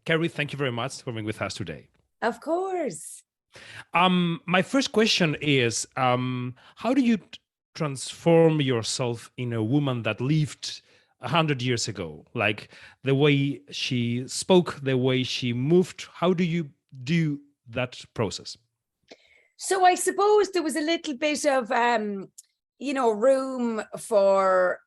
Kerry, thank you very much for being with us today. Of course. My first question is, how do you transform yourself in a woman that lived 100 years ago? Like the way she spoke, the way she moved, how do you do that process? So I suppose there was a little bit of, room for,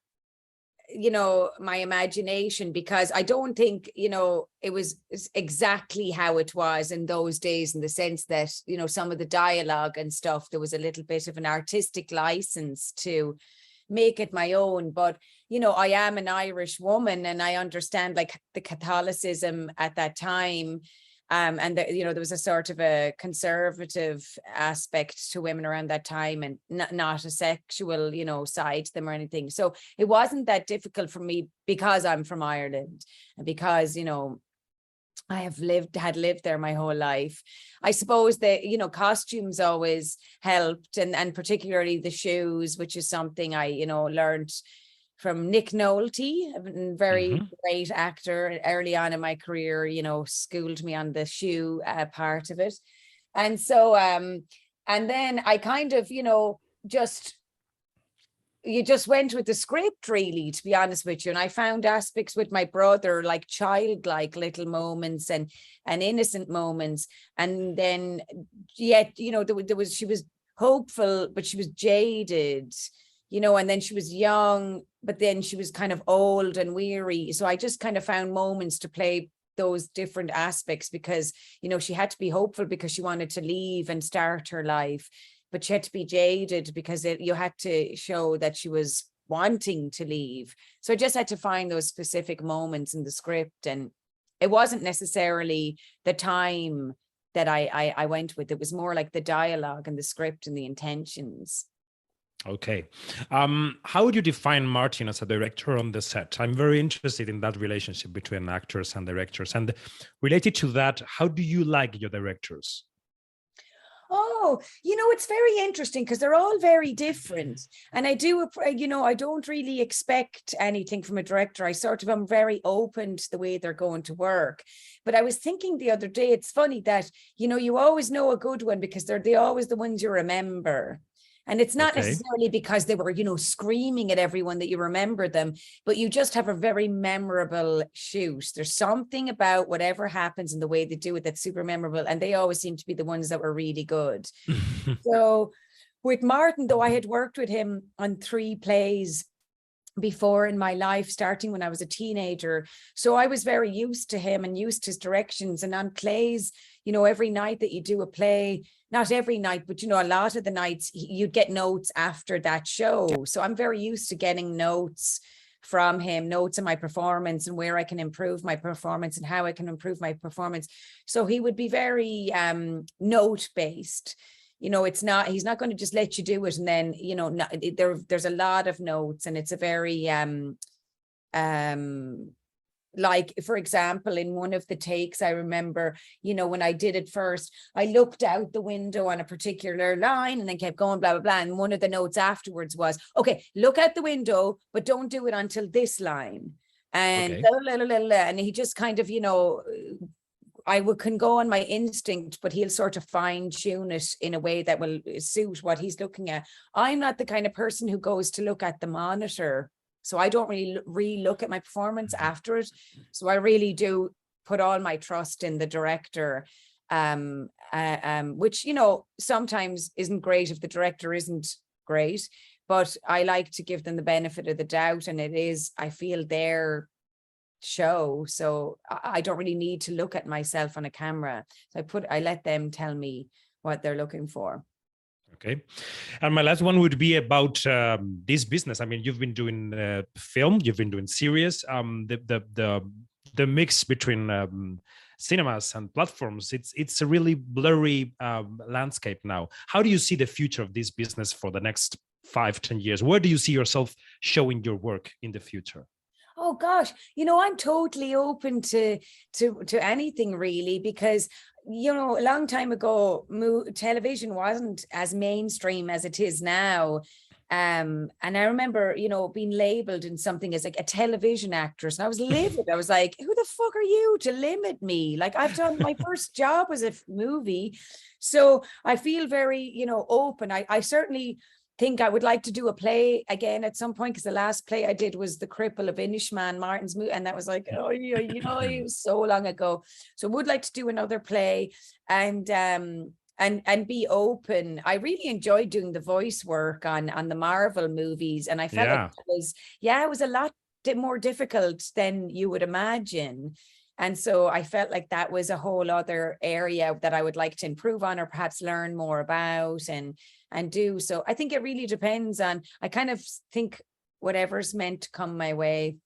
my imagination, because I don't think, it was exactly how it was in those days, in the sense that, some of the dialogue and stuff, there was a little bit of an artistic license to make it my own. But, I am an Irish woman, and I understand like the Catholicism at that time. And there was a sort of a conservative aspect to women around that time, and not a sexual, side to them or anything. So it wasn't that difficult for me, because I'm from Ireland, and because, I have lived there my whole life. I suppose that, costumes always helped, and particularly the shoes, which is something I, learned from Nick Nolte, a very great actor early on in my career, schooled me on the shoe part of it. And so, and then I kind of, you just went with the script, really, to be honest with you. And I found aspects with my brother, like childlike little moments and innocent moments. And then yet, she was hopeful, but she was jaded, and then she was young, but then she was kind of old and weary. So I just kind of found moments to play those different aspects, because, she had to be hopeful because she wanted to leave and start her life, but she had to be jaded because you had to show that she was wanting to leave. So I just had to find those specific moments in the script, and it wasn't necessarily the time that I went with. It was more like the dialogue and the script and the intentions. Okay. How would you define Martin as a director on the set? I'm very interested in that relationship between actors and directors. And related to that, how do you like your directors? Oh, it's very interesting, because they're all very different. And I do, I don't really expect anything from a director. I sort of am very open to the way they're going to work. But I was thinking the other day, it's funny that, you always know a good one because they're always the ones you remember. And it's not necessarily because they were, screaming at everyone that you remember them, but you just have a very memorable shoot. There's something about whatever happens and the way they do it that's super memorable. And they always seem to be the ones that were really good. So with Martin, though, I had worked with him on 3 plays before in my life, starting when I was a teenager. So I was very used to him and used to his directions. And on plays, every night that you do a play, not every night, but, a lot of the nights you'd get notes after that show. So I'm very used to getting notes from him, notes on my performance and where I can improve my performance and how I can improve my performance. So he would be very note-based. He's not going to just let you do it. And then, there's a lot of notes, and it's a very, like, for example, in one of the takes, I remember, when I did it first, I looked out the window on a particular line and then kept going, blah, blah, blah. And one of the notes afterwards was, okay, look out the window, but don't do it until this line. And, and he just kind of, can go on my instinct, but he'll sort of fine tune it in a way that will suit what he's looking at. I'm not the kind of person who goes to look at the monitor. So I don't really re-look at my performance after it. So I really do put all my trust in the director, which, sometimes isn't great if the director isn't great, but I like to give them the benefit of the doubt. And it is, I feel, their show. So I don't really need to look at myself on a camera. So I let them tell me what they're looking for. Okay. And my last one would be about this business. I mean, you've been doing film, you've been doing series. The mix between cinemas and platforms, it's a really blurry landscape now. How do you see the future of this business for the next 5-10 years? Where do you see yourself showing your work in the future? Oh gosh, I'm totally open to anything, really, because a long time ago, television wasn't as mainstream as it is now. And I remember, you know, being labeled in something as like a television actress. And I was livid. I was like, who the fuck are you to limit me? Like, I've done, my first job was a movie. So I feel very, you know, open. I certainly think I would like to do a play again at some point, because the last play I did was The Cripple of Inishman, Martin's movie, and that was like, oh, you know, it was so long ago. So would like to do another play, and be open. I really enjoyed doing the voice work on the Marvel movies, and I felt like it was a lot more difficult than you would imagine. And so I felt like that was a whole other area that I would like to improve on, or perhaps learn more about and do. So I think it really depends on, I kind of think whatever's meant to come my way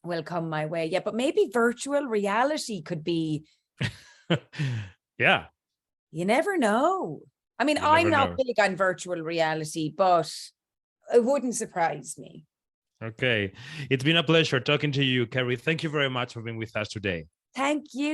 will come my way. Yeah, but maybe virtual reality could be. Yeah. You never know. I mean, I'm not big on virtual reality, but it wouldn't surprise me. Okay. It's been a pleasure talking to you, Kerry. Thank you very much for being with us today. Thank you.